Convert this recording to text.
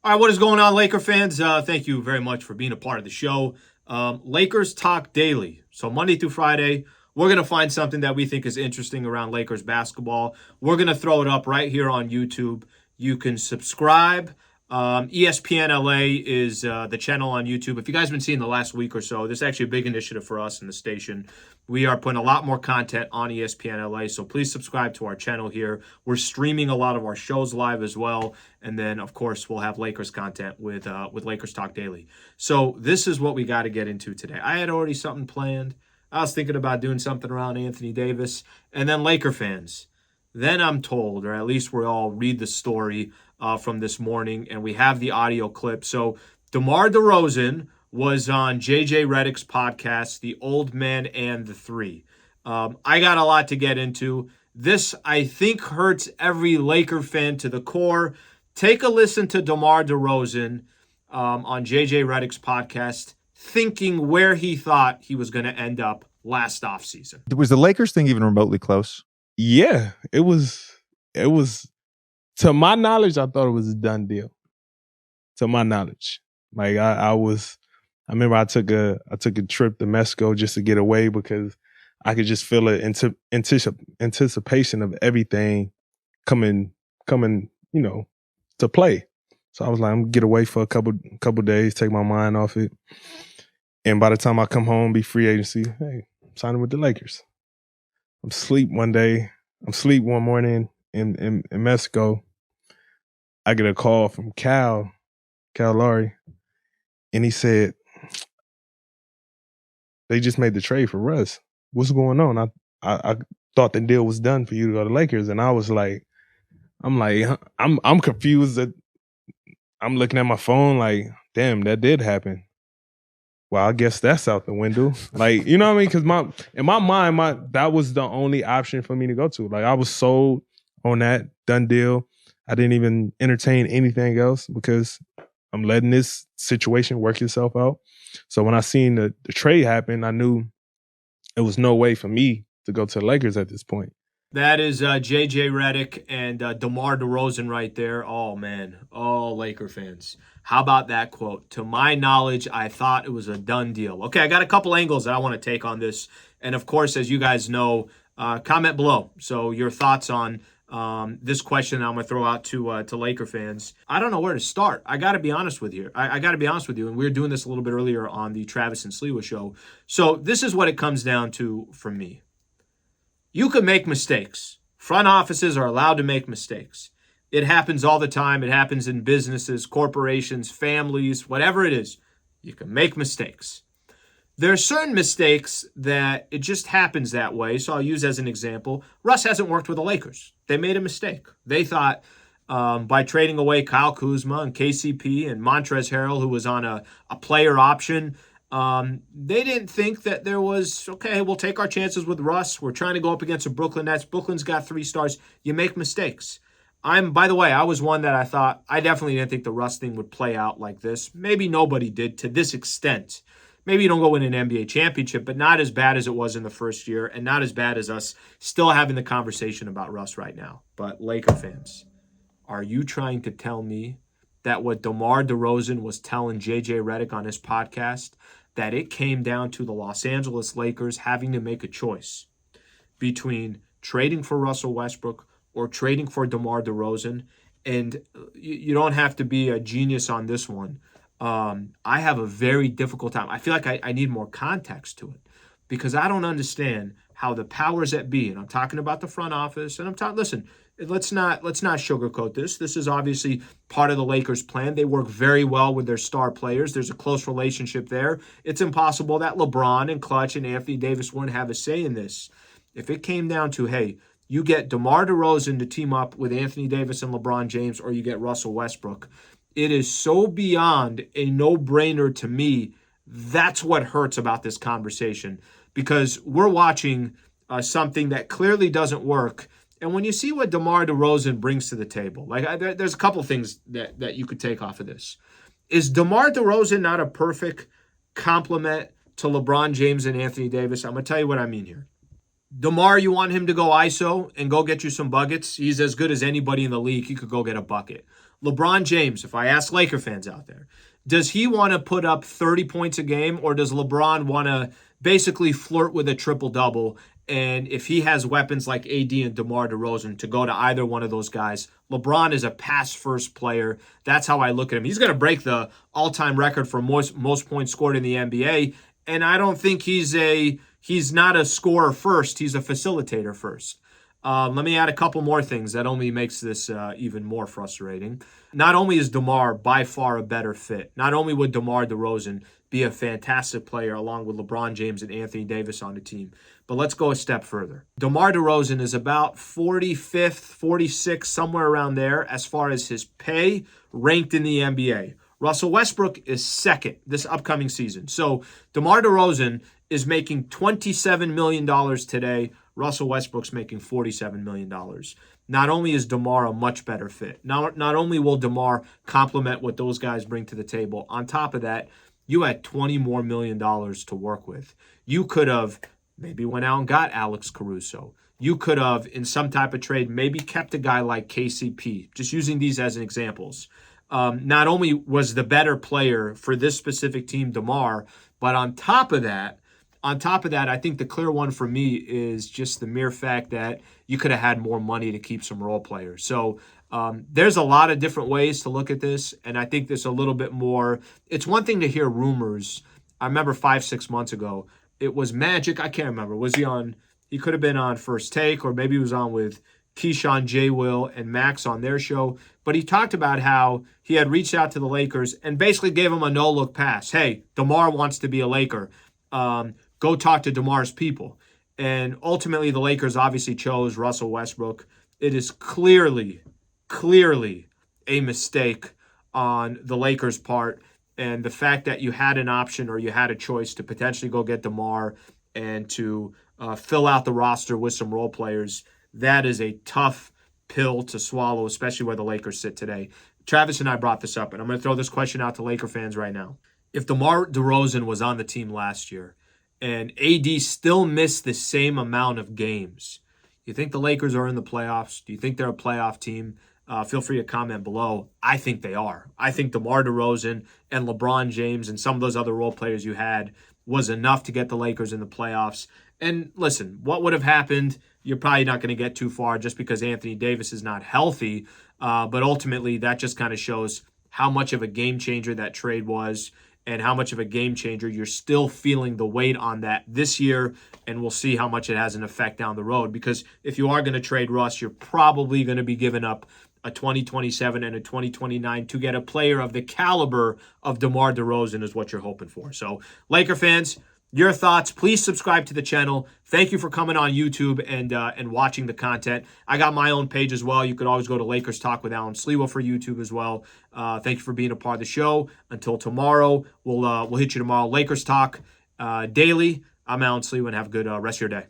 All right, what is going on, Laker fans? Thank you very much for being a part of the show. Lakers Talk Daily. So Monday through Friday, we're going to find something that we think is interesting around Lakers basketball. We're going to throw it up right here on YouTube. You can subscribe. ESPN LA is the channel on YouTube. If you guys have been seeing the last week or so, this is actually a big initiative for us in the station. We are putting a lot more content on ESPN LA, so please subscribe to our channel here. We're streaming a lot of our shows live as well, and then of course we'll have Lakers content with Lakers Talk Daily. So this is what we got to get into today. I had already something planned. I was thinking about doing something around Anthony Davis, and then Laker fans. Then I'm told, or at least we all read the story from this morning, and we have the audio clip. So DeMar DeRozan was on JJ Redick's podcast, The Old Man and the Three. I got a lot to get into. This, I think, hurts every Laker fan to the core. Take a listen to DeMar DeRozan on JJ Redick's podcast, thinking where he thought he was going to end up last offseason. Was the Lakers thing even remotely close? Yeah, it was, to my knowledge, I thought it was a done deal. To my knowledge. Like I remember I took a trip to Mexico just to get away because I could just feel it anticipation of everything coming, to play. So I was like, I'm gonna get away for a couple days, take my mind off it. And by the time I come home, be free agency, hey, I'm signing with the Lakers. I'm asleep one morning in Mexico. I get a call from Cal Lowry, and he said, they just made the trade for Russ. What's going on? I thought the deal was done for you to go to Lakers. And I was like, I'm confused. That I'm looking at my phone like, damn, that did happen. Well, I guess that's out the window. Like, you know what I mean? Because in my mind, that was the only option for me to go to. Like, I was sold on that, done deal. I didn't even entertain anything else because I'm letting this situation work itself out. So when I seen the trade happen, I knew it was no way for me to go to the Lakers at this point. That is JJ Redick and DeMar DeRozan right there. Oh, man. Oh, Laker fans. How about that quote? To my knowledge, I thought it was a done deal. Okay, I got a couple angles that I want to take on this. And, of course, as you guys know, comment below. So your thoughts on this question I'm going to throw out to Laker fans. I don't know where to start. I got to be honest with you. I got to be honest with you. And we were doing this a little bit earlier on the Travis and Sliwa show. So this is what it comes down to for me. You can make mistakes. Front offices are allowed to make mistakes. It happens all the time. It happens in businesses, corporations, families, whatever it is. You can make mistakes. There are certain mistakes that it just happens that way. So I'll use as an example. Russ hasn't worked with the Lakers. They made a mistake. They thought by trading away Kyle Kuzma and KCP and Montrezl Harrell, who was on a player option, they didn't think that there was, okay, we'll take our chances with Russ. We're trying to go up against the Brooklyn Nets. Brooklyn's got 3 stars. You make mistakes. By the way, I was one that I definitely didn't think the Russ thing would play out like this. Maybe nobody did to this extent. Maybe you don't go win an NBA championship, but not as bad as it was in the first year and not as bad as us still having the conversation about Russ right now. But Laker fans, are you trying to tell me that what DeMar DeRozan was telling JJ Redick on his podcast, that it came down to the Los Angeles Lakers having to make a choice between trading for Russell Westbrook or trading for DeMar DeRozan? And you don't have to be a genius on this one. I have a very difficult time. I feel like I need more context to it because I don't understand how the powers that be, and I'm talking about the front office, and listen, let's not sugarcoat this. This is obviously part of the Lakers' plan. They work very well with their star players. There's a close relationship there. It's impossible that LeBron and Clutch and Anthony Davis wouldn't have a say in this. If it came down to, hey, you get DeMar DeRozan to team up with Anthony Davis and LeBron James, or you get Russell Westbrook, it is so beyond a no-brainer to me. That's what hurts about this conversation because we're watching something that clearly doesn't work. And when you see what DeMar DeRozan brings to the table, there's a couple things that you could take off of this. Is DeMar DeRozan not a perfect complement to LeBron James and Anthony Davis? I'm going to tell you what I mean here. DeMar, you want him to go ISO and go get you some buckets. He's as good as anybody in the league. He could go get a bucket. LeBron James, if I ask Laker fans out there, does he want to put up 30 points a game, or does LeBron want to basically flirt with a triple-double? And if he has weapons like AD and DeMar DeRozan to go to either one of those guys, LeBron is a pass-first player. That's how I look at him. He's going to break the all-time record for most points scored in the NBA, and I don't think he's not a scorer first. He's a facilitator first. Let me add a couple more things that only makes this even more frustrating. Not only is DeMar by far a better fit, not only would DeMar DeRozan be a fantastic player along with LeBron James and Anthony Davis on the team, but let's go a step further. DeMar DeRozan is about 45th, 46th, somewhere around there as far as his pay ranked in the NBA. Russell Westbrook is second this upcoming season. So DeMar DeRozan is making $27 million today. Russell Westbrook's making $47 million. Not only is DeMar a much better fit, not only will DeMar complement what those guys bring to the table, on top of that, you had $20 more million to work with. You could have maybe went out and got Alex Caruso. You could have, in some type of trade, maybe kept a guy like KCP, just using these as examples. Not only was the better player for this specific team DeMar, but on top of that, I think the clear one for me is just the mere fact that you could have had more money to keep some role players. So there's a lot of different ways to look at this, and I think there's a little bit more. It's one thing to hear rumors. I remember 5-6 months ago, it was Magic. I can't remember. Was he on? He could have been on First Take, or maybe he was on with Keyshawn, J. Will, and Max on their show. But he talked about how he had reached out to the Lakers and basically gave him a no-look pass. Hey, DeMar wants to be a Laker. Go talk to DeMar's people. And ultimately, the Lakers obviously chose Russell Westbrook. It is clearly a mistake on the Lakers' part. And the fact that you had an option or you had a choice to potentially go get DeMar and to fill out the roster with some role players, that is a tough pill to swallow, especially where the Lakers sit today. Travis and I brought this up, and I'm going to throw this question out to Laker fans right now. If DeMar DeRozan was on the team last year and AD still missed the same amount of games, you think the Lakers are in the playoffs? Do you think they're a playoff team? Feel free to comment below. I think they are. I think DeMar DeRozan and LeBron James and some of those other role players you had was enough to get the Lakers in the playoffs. And listen, what would have happened? You're probably not going to get too far just because Anthony Davis is not healthy. But ultimately, that just kind of shows how much of a game changer that trade was and how much of a game changer you're still feeling the weight on that this year. And we'll see how much it has an effect down the road. Because if you are going to trade Russ, you're probably going to be giving up a 2027 and a 2029 to get a player of the caliber of DeMar DeRozan is what you're hoping for. So, Laker fans, your thoughts, please subscribe to the channel. Thank you for coming on YouTube and watching the content. I got my own page as well. You could always go to Lakers Talk with Alan Sliwa for YouTube as well. Thank you for being a part of the show. Until tomorrow, we'll hit you tomorrow. Lakers Talk daily. I'm Alan Sliwa, and have a good rest of your day.